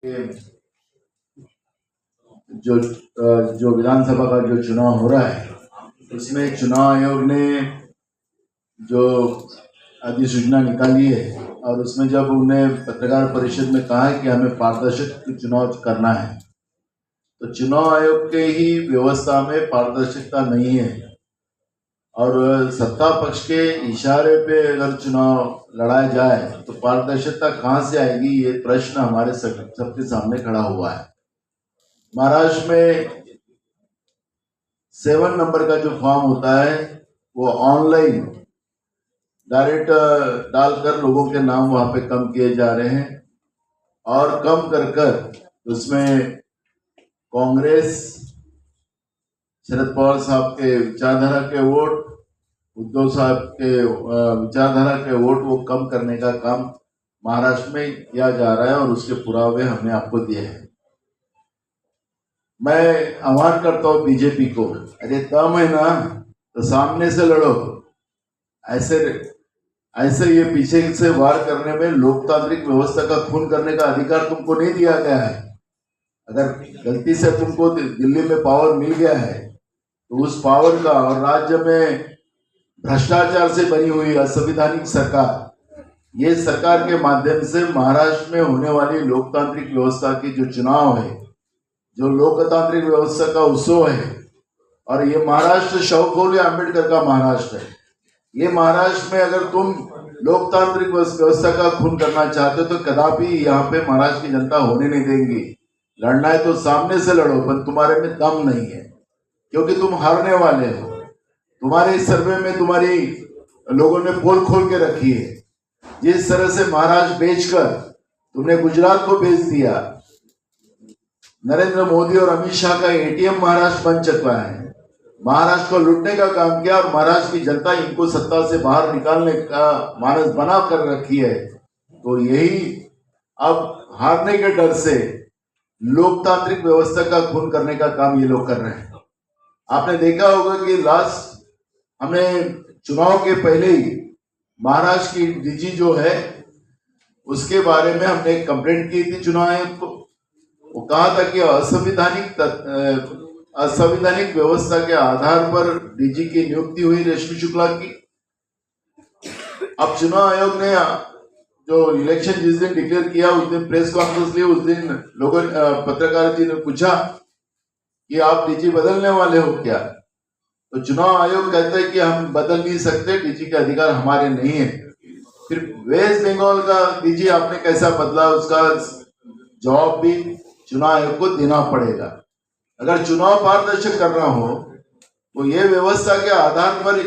जो जो विधानसभा का जो चुनाव हो रहा है उसमें चुनाव आयोग ने जो अधिसूचना निकाली है और उसमें जब उन्हें पत्रकार परिषद में कहा है कि हमें पारदर्शक चुनाव करना है, तो चुनाव आयोग के ही व्यवस्था में पारदर्शिता नहीं है और सत्ता पक्ष के इशारे पे अगर चुनाव लड़ाया जाए तो पारदर्शिता कहाँ से आएगी, ये प्रश्न हमारे सबके सामने खड़ा हुआ है। महाराष्ट्र में 7 नंबर का जो फॉर्म होता है वो ऑनलाइन डायरेक्ट डालकर लोगों के नाम वहां पे कम किए जा रहे हैं और कम कर कर उसमें कांग्रेस शरद पवार साहब के विचारधारा के वोट, उद्धव साहब के विचारधारा के वोट वो कम करने का काम महाराष्ट्र में किया जा रहा है और उसके पुरावे हमने आपको दिए हैं। मैं आह्वान करता हूँ बीजेपी को, अरे दम है ना तो सामने से लड़ो। ऐसे ये पीछे से वार करने में लोकतांत्रिक व्यवस्था का खून करने का अधिकार तुमको नहीं दिया गया है। अगर गलती से तुमको दिल्ली में पावर मिल गया है तो उस पावर का, और राज्य में भ्रष्टाचार से बनी हुई असंवैधानिक सरकार, ये सरकार के माध्यम से महाराष्ट्र में होने वाली लोकतांत्रिक व्यवस्था की जो चुनाव है, जो लोकतांत्रिक व्यवस्था का उत्सव है, और ये महाराष्ट्र शौकोल अम्बेडकर का महाराष्ट्र है। ये महाराष्ट्र में अगर तुम लोकतांत्रिक व्यवस्था का खून करना चाहते हो तो कदापि यहाँ पे महाराष्ट्र की जनता होने नहीं देंगी। लड़ना है तो सामने से लड़ो, पर तुम्हारे में दम नहीं है क्योंकि तुम हारने वाले हो। तुम्हारे इस सर्वे में तुम्हारी लोगों ने पोल खोल के रखी है। जिस तरह से महाराष्ट्र बेचकर तुमने गुजरात को बेच दिया, नरेंद्र मोदी और अमित शाह का एटीएम महाराष्ट्र बन चुका है। महाराष्ट्र को लूटने का काम किया और महाराष्ट्र की जनता इनको सत्ता से बाहर निकालने का मानस बना कर रखी है। तो यही अब हारने के डर से लोकतांत्रिक व्यवस्था का खून करने का काम ये लोग कर रहे हैं। आपने देखा होगा कि हमने चुनाव के पहले ही महाराष्ट्र की डीजी जो है उसके बारे में हमने कंप्लेंट की थी चुनाव आयोग को। वो कहा था कि असंवैधानिक व्यवस्था के आधार पर डीजी की नियुक्ति हुई रेशमी शुक्ला की। अब चुनाव आयोग ने जो इलेक्शन जिस दिन डिक्लेयर किया उस दिन प्रेस कॉन्फ्रेंस ली। उस दिन लोगों पत्रकार जी ने पूछा कि आप डीजी बदलने वाले हो क्या? तो चुनाव आयोग कहता है कि हम बदल नहीं सकते, डीजी के अधिकार हमारे नहीं है। फिर वेस्ट बंगाल का डीजी आपने कैसा बदला, उसका जवाब भी चुनाव आयोग को देना पड़ेगा। अगर चुनाव पारदर्शक करना हो तो ये व्यवस्था के आधार पर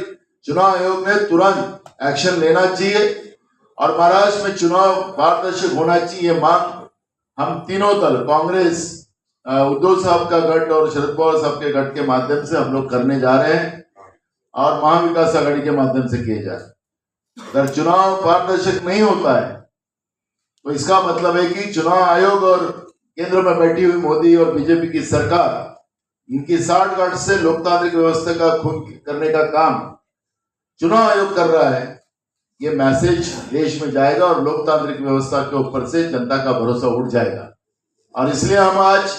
चुनाव आयोग ने तुरंत एक्शन लेना चाहिए और महाराष्ट्र में चुनाव पारदर्शक होना चाहिए। मांग हम तीनों दल, कांग्रेस, उद्धव साहब का गठ और शरद पवार साहब के गठ के माध्यम से हम लोग करने जा रहे हैं और महाविकास आघाड़ी के माध्यम से किए जा रहे हैं। अगर चुनाव पारदर्शक नहीं होता है तो इसका मतलब है कि चुनाव आयोग और केंद्र में बैठी हुई मोदी और बीजेपी की सरकार, इनकी साठगांठ से लोकतांत्रिक व्यवस्था का खून करने का काम चुनाव आयोग कर रहा है। ये मैसेज देश में जाएगा और लोकतांत्रिक व्यवस्था के ऊपर से जनता का भरोसा उठ जाएगा। और इसलिए हम आज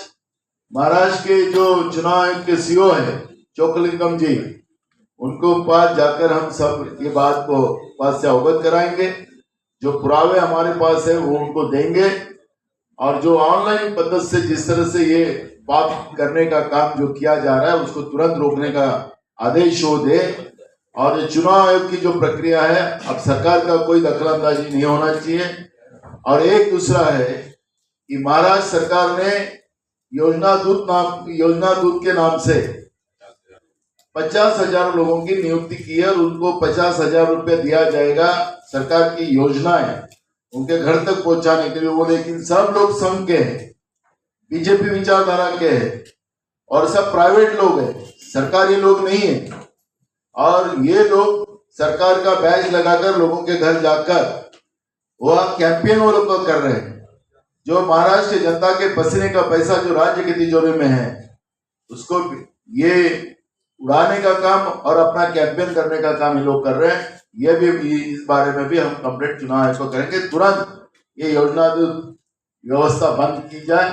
महाराष्ट्र के जो चुनाव आयोग के सीओ है चोकलिंगम जी, उनको पास जाकर हम सब ये बात को पास से अवगत कराएंगे। जो पुरावे हमारे पास है वो उनको देंगे और जो ऑनलाइन पद्धति से जिस तरह से ये बात करने का काम जो किया जा रहा है उसको तुरंत रोकने का आदेश हो दे। और ये चुनाव आयोग की जो प्रक्रिया है, अब सरकार का कोई दखलंदाजी नहीं होना चाहिए। और एक दूसरा है कि महाराष्ट्र सरकार ने योजना दूत के नाम से 50,000 लोगों की नियुक्ति की है और उनको 50,000 रुपये दिया जाएगा। सरकार की योजना है उनके घर तक पहुंचाने के लिए वो, लेकिन सब लोग संघ के हैं, बीजेपी विचारधारा के हैं और सब प्राइवेट लोग हैं, सरकारी लोग नहीं है। और ये लोग सरकार का बैच लगाकर लोगों के घर जाकर वह कैंपेन वो लोग कर रहे हैं। जो महाराष्ट्र की जनता के पसीने का पैसा जो राज्य की तिजोरी में है उसको ये उड़ाने का काम और अपना कैंपेन करने का काम ये लोग कर रहे हैं। ये भी इस बारे में भी हम कंप्लेंट चुनाव आयोग को करेंगे। तुरंत ये योजना व्यवस्था बंद की जाए,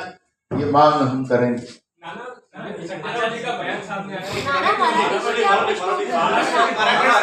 ये मांग हम करेंगे। नाना, आचार्य जी का बयान सामने आया है। नाना, मराठी